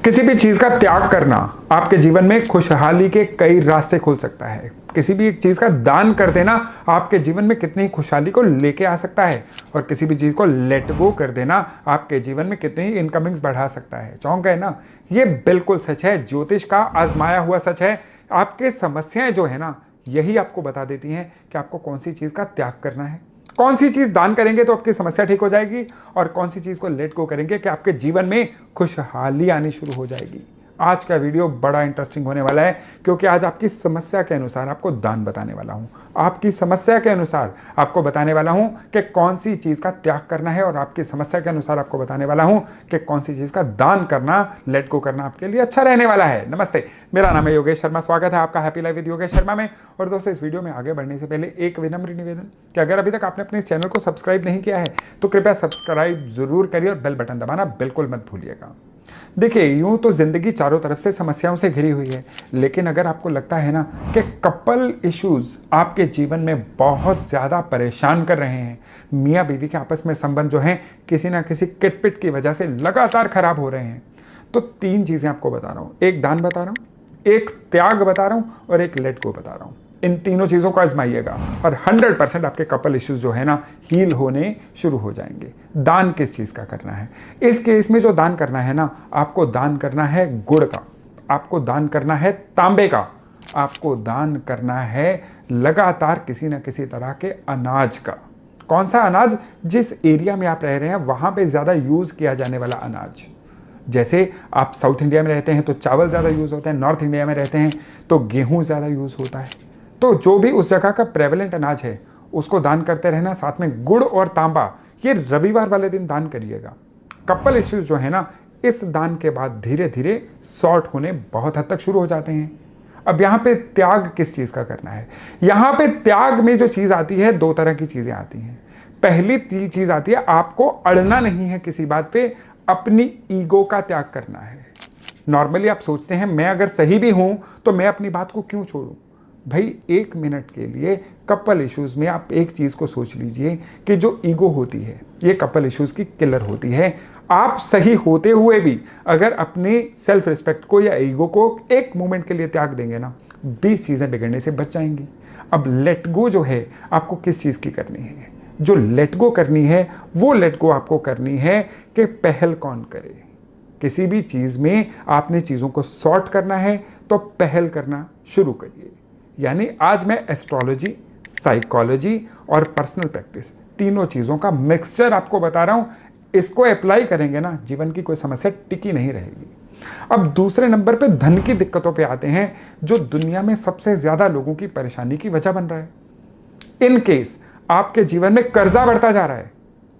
किसी भी चीज का त्याग करना आपके जीवन में खुशहाली के कई रास्ते खोल सकता है। किसी भी एक चीज का दान कर देना आपके जीवन में कितनी खुशहाली को लेके आ सकता है, और किसी भी चीज को लेट गो कर देना आपके जीवन में कितनी ही इनकमिंग्स बढ़ा सकता है। चौंक गए ना? ये बिल्कुल सच है, ज्योतिष का आजमाया हुआ सच है। आपके समस्याएं जो है ना, यही आपको बता देती हैं कि आपको कौन सी चीज का त्याग करना है, कौन सी चीज दान करेंगे तो आपकी समस्या ठीक हो जाएगी, और कौन सी चीज को लेट गो करेंगे कि आपके जीवन में खुशहाली आनी शुरू हो जाएगी। आज का वीडियो बड़ा इंटरेस्टिंग होने वाला है, क्योंकि आज आपकी समस्या के अनुसार आपको दान बताने वाला हूं। आपकी समस्या के अनुसार आपको बताने वाला हूं कि कौन सी चीज का त्याग करना है, और आपकी समस्या के अनुसार आपको बताने वाला हूं कि कौन सी चीज का दान करना, लेट गो करना आपके लिए अच्छा रहने वाला है। नमस्ते, मेरा नाम है योगेश शर्मा। स्वागत है आपका happy life with Yogesh Sharma में। और दोस्तों, इस वीडियो में आगे बढ़ने से पहले एक विनम्र निवेदन कि अगर अभी तक आपने अपने इस चैनल को सब्सक्राइब नहीं किया है तो कृपया सब्सक्राइब जरूर करिए और बेल बटन दबाना बिल्कुल मत भूलिएगा। देखिए, यूं तो जिंदगी चारों तरफ से समस्याओं से घिरी हुई है, लेकिन अगर आपको लगता है ना कि कपल इश्यूज आपके जीवन में बहुत ज्यादा परेशान कर रहे हैं, मियाँ बीवी के आपस में संबंध जो हैं किसी ना किसी किटपिट की वजह से लगातार खराब हो रहे हैं, तो तीन चीजें आपको बता रहा हूं। एक दान बता रहा हूं, एक त्याग बता रहा हूं, और एक लेट गो बता रहा हूं। इन तीनों चीजों को आजमाइएगा और 100% आपके कपल इश्यूज जो है ना, हील होने शुरू हो जाएंगे। दान किस चीज का करना है? इस केस में जो दान करना है ना, आपको दान करना है गुड़ का, आपको दान करना है तांबे का, आपको दान करना है लगातार किसी ना किसी तरह के अनाज का। कौन सा अनाज? जिस एरिया में आप रह रहे हैं वहां पे ज्यादा यूज किया जाने वाला अनाज। जैसे आप साउथ इंडिया में रहते हैं तो चावल ज़्यादा यूज़ होते हैं, नॉर्थ इंडिया में रहते हैं तो गेहूं ज़्यादा यूज़ होता है। तो जो भी उस जगह का प्रेवलेंट अनाज है उसको दान करते रहना। साथ में गुड़ और तांबा ये रविवार वाले दिन दान करिएगा। कपल इश्यूज जो है ना, इस दान के बाद धीरे धीरे सॉर्ट होने बहुत हद तक शुरू हो जाते हैं। अब यहाँ पे त्याग किस चीज़ का करना है? यहाँ पे त्याग में जो चीज़ आती है, दो तरह की चीज़ें आती हैं। पहली चीज़ आती है, आपको अड़ना नहीं है किसी बात पे, अपनी ईगो का त्याग करना है। नॉर्मली आप सोचते हैं मैं अगर सही भी हूं तो मैं अपनी बात को क्यों छोड़ूं? भाई, एक मिनट के लिए कपल इश्यूज में आप एक चीज को सोच लीजिए कि जो ईगो होती है ये कपल इश्यूज की किलर होती है। आप सही होते हुए भी अगर अपने सेल्फ रिस्पेक्ट को या ईगो को एक मोमेंट के लिए त्याग देंगे ना, 20 चीजें बिगड़ने से बच जाएंगी। अब लेट गो जो है आपको किस चीज की करनी है? जो लेट गो करनी है वो लेट गो आपको करनी है कि पहल कौन करे। किसी भी चीज में आपने चीजों को सॉर्ट करना है तो पहल करना शुरू करिए। यानी आज मैं एस्ट्रोलॉजी, साइकोलॉजी और पर्सनल प्रैक्टिस, तीनों चीजों का मिक्सचर आपको बता रहा हूं। इसको अप्लाई करेंगे ना, जीवन की कोई समस्या टिकी नहीं रहेगी। अब दूसरे नंबर पे धन की दिक्कतों पे आते हैं, जो दुनिया में सबसे ज्यादा लोगों की परेशानी की वजह बन रहा है। इन केस आपके जीवन में कर्जा बढ़ता जा रहा है,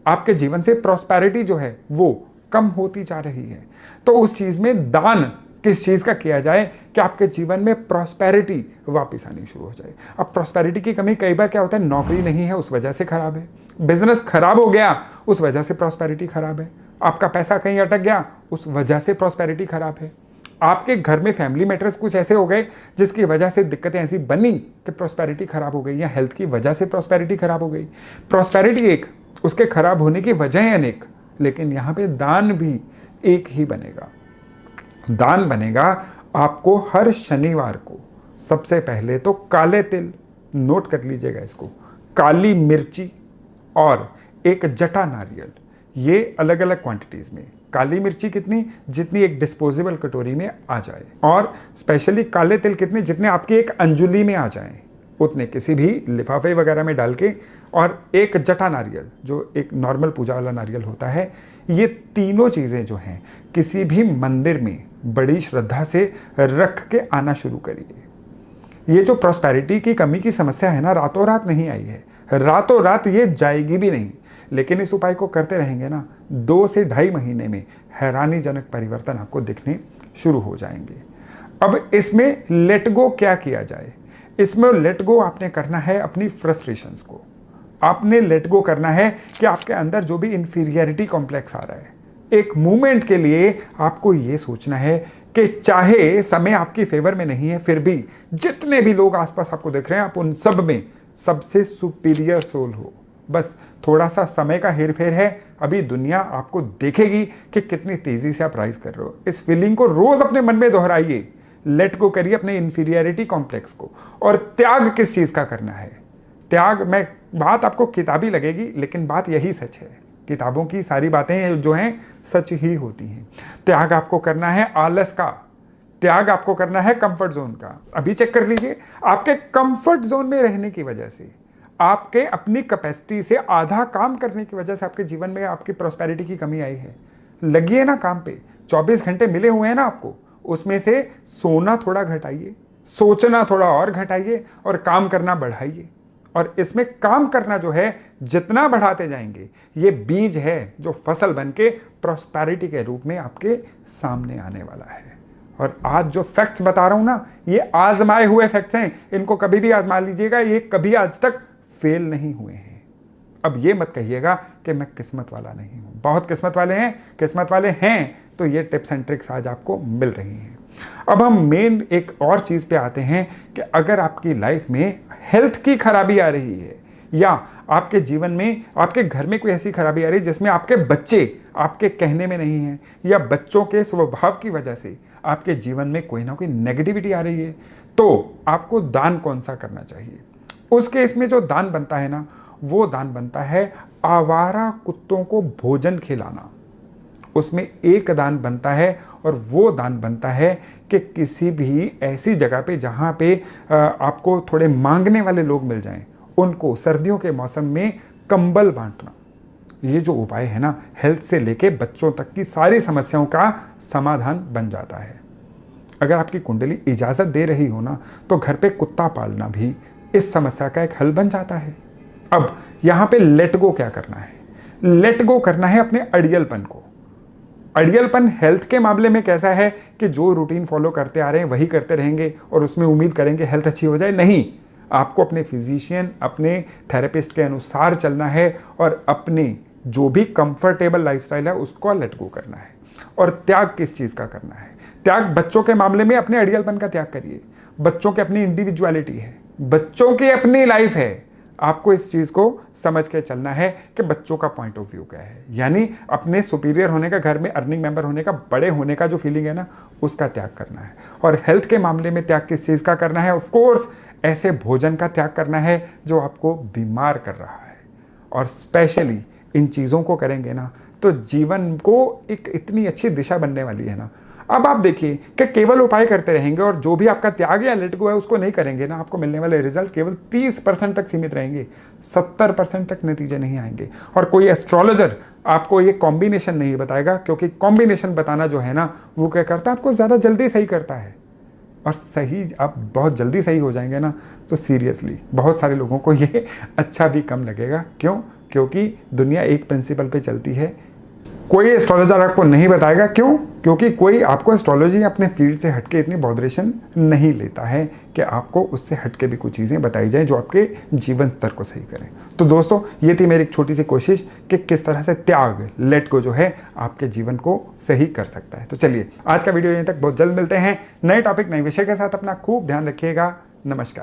आपके जीवन से प्रॉस्पेरिटी जो है वो कम होती जा रही है, तो उस चीज में दान किस चीज का किया जाए कि आपके जीवन में प्रॉस्पेरिटी वापस आनी शुरू हो जाए। अब प्रॉस्पेरिटी की कमी कई बार क्या होता है, नौकरी नहीं है उस वजह से खराब है, बिजनेस खराब हो गया उस वजह से प्रॉस्पेरिटी खराब है, आपका पैसा कहीं अटक गया उस वजह से प्रॉस्पेरिटी खराब है, आपके घर में फैमिली मैटर्स कुछ ऐसे हो गए जिसकी वजह से दिक्कतें ऐसी बनी कि प्रॉस्पेरिटी खराब हो गई, या हेल्थ की वजह से प्रॉस्पेरिटी खराब हो गई। प्रॉस्पेरिटी एक, उसके खराब होने की वजह अनेक, लेकिन यहाँ पे दान भी एक ही बनेगा। दान बनेगा आपको हर शनिवार को। सबसे पहले तो काले तिल, नोट कर लीजिएगा इसको, काली मिर्ची और एक जटा नारियल, ये अलग अलग क्वांटिटीज में। काली मिर्ची कितनी? जितनी एक डिस्पोजेबल कटोरी में आ जाए, और स्पेशली काले तिल कितने? जितने आपकी एक अंजुली में आ जाएं उतने, किसी भी लिफाफे वगैरह में डाल के। और एक जटा नारियल जो एक नॉर्मल पूजा वाला नारियल होता है। ये तीनों चीज़ें जो हैं किसी भी मंदिर में बड़ी श्रद्धा से रख के आना शुरू करिए। ये जो प्रॉस्पेरिटी की कमी की समस्या है ना, रातों रात नहीं आई है, रातों रात ये जाएगी भी नहीं, लेकिन इस उपाय को करते रहेंगे ना, 2 से ढाई महीने में हैरानीजनक परिवर्तन आपको दिखने शुरू हो जाएंगे। अब इसमें लेट गो क्या किया जाए? इसमें लेट गो आपने करना है अपनी फ्रस्ट्रेशंस को। आपने लेट गो करना है कि आपके अंदर जो भी इंफीरियरिटी कॉम्प्लेक्स आ रहा है, एक मोमेंट के लिए आपको ये सोचना है कि चाहे समय आपकी फेवर में नहीं है, फिर भी जितने भी लोग आसपास आपको देख रहे हैं, आप उन सब में सबसे सुपीरियर सोल हो। बस थोड़ा सा समय का हेरफेर है, अभी दुनिया आपको देखेगी कि कितनी तेजी से आप राइज कर रहे हो। इस फीलिंग को रोज अपने मन में दोहराइए, लेट गो करिए अपने इन्फीरियरिटी कॉम्प्लेक्स को। और त्याग किस चीज का करना है? त्याग, मैं बात आपको किताबी लगेगी लेकिन बात यही सच है, किताबों की सारी बातें जो हैं सच ही होती हैं। त्याग आपको करना है आलस का, त्याग आपको करना है कंफर्ट जोन का। अभी चेक कर लीजिए, आपके कंफर्ट जोन में रहने की वजह से, आपके अपनी कैपेसिटी से आधा काम करने की वजह से आपके जीवन में आपकी प्रॉस्पेरिटी की कमी आई है। लगिए ना काम पे, 24 घंटे मिले हुए हैं ना आपको, उसमें से सोना थोड़ा घटाइए, सोचना थोड़ा और घटाइए और काम करना बढ़ाइए। और इसमें काम करना जो है जितना बढ़ाते जाएंगे, ये बीज है जो फसल बन के प्रॉस्पेरिटी के रूप में आपके सामने आने वाला है। और आज जो फैक्ट्स बता रहा हूं ना, ये आजमाए हुए फैक्ट्स हैं, इनको कभी भी आजमा लीजिएगा, ये कभी आज तक फेल नहीं हुए हैं। अब ये मत कहिएगा कि मैं किस्मत वाला नहीं हूं, बहुत किस्मत वाले हैं, किस्मत वाले हैं तो ये टिप्स एंड ट्रिक्स आज आपको मिल रही हैं। अब हम मेन एक और चीज पे आते हैं कि अगर आपकी लाइफ में हेल्थ की खराबी आ रही है, या आपके जीवन में, आपके घर में कोई ऐसी खराबी आ रही है जिसमें आपके बच्चे आपके कहने में नहीं हैं, या बच्चों के स्वभाव की वजह से आपके जीवन में कोई ना कोई नेगेटिविटी आ रही है, तो आपको दान कौन सा करना चाहिए? उस केस में जो दान बनता है ना, वो दान बनता है आवारा कुत्तों को भोजन खिलाना। उसमें एक दान बनता है, और वो दान बनता है कि किसी भी ऐसी जगह पे जहाँ पे आपको थोड़े मांगने वाले लोग मिल जाएं, उनको सर्दियों के मौसम में कंबल बांटना। ये जो उपाय है ना, हेल्थ से लेके बच्चों तक की सारी समस्याओं का समाधान बन जाता है। अगर आपकी कुंडली इजाज़त दे रही हो ना, तो घर पे कुत्ता पालना भी इस समस्या का एक हल बन जाता है। अब यहाँ पे लेट गो क्या करना है? लेट गो करना है अपने अड़ियलपन को। अड़ियलपन हेल्थ के मामले में कैसा है कि जो रूटीन फॉलो करते आ रहे हैं वही करते रहेंगे और उसमें उम्मीद करेंगे हेल्थ अच्छी हो जाए। नहीं, आपको अपने फिजिशियन, अपने थेरेपिस्ट के अनुसार चलना है और अपने जो भी कंफर्टेबल लाइफस्टाइल है उसको लेट गो करना है। और त्याग किस चीज़ का करना है? त्याग बच्चों के मामले में अपने अड़ियलपन का त्याग करिए। बच्चों की अपनी इंडिविजुअलिटी है, बच्चों की अपनी लाइफ है, आपको इस चीज़ को समझ के चलना है कि बच्चों का पॉइंट ऑफ व्यू क्या है। यानी अपने सुपीरियर होने का, घर में अर्निंग मेंबर होने का, बड़े होने का जो फीलिंग है ना, उसका त्याग करना है। और हेल्थ के मामले में त्याग किस चीज़ का करना है? ऑफ कोर्स ऐसे भोजन का त्याग करना है जो आपको बीमार कर रहा है। और स्पेशली इन चीज़ों को करेंगे ना, तो जीवन को एक इतनी अच्छी दिशा बनने वाली है ना। अब आप देखिए कि केवल उपाय करते रहेंगे और जो भी आपका त्याग या लेट गो है उसको नहीं करेंगे ना, आपको मिलने वाले रिजल्ट केवल 30% तक सीमित रहेंगे, 70% तक नतीजे नहीं आएंगे। और कोई एस्ट्रोलॉजर आपको ये कॉम्बिनेशन नहीं बताएगा, क्योंकि कॉम्बिनेशन बताना जो है ना, वो क्या करता है, आपको ज़्यादा जल्दी सही करता है। और सही आप बहुत जल्दी सही हो जाएंगे ना, तो सीरियसली बहुत सारे लोगों को ये अच्छा भी कम लगेगा। क्यों? क्योंकि दुनिया एक प्रिंसिपल पे चलती है, कोई एस्ट्रोलॉजर आपको नहीं बताएगा। क्यों? क्योंकि कोई आपको एस्ट्रोलॉजी अपने फील्ड से हटके इतनी बॉदरेशन नहीं लेता है कि आपको उससे हटके भी कुछ चीज़ें बताई जाएं जो आपके जीवन स्तर को सही करें। तो दोस्तों, ये थी मेरी एक छोटी सी कोशिश कि किस तरह से त्याग, लेट गो जो है आपके जीवन को सही कर सकता है। तो चलिए, आज का वीडियो यहीं तक, बहुत जल्द मिलते हैं नए टॉपिक, नए विषय के साथ। अपना खूब ध्यान रखिएगा। नमस्कार।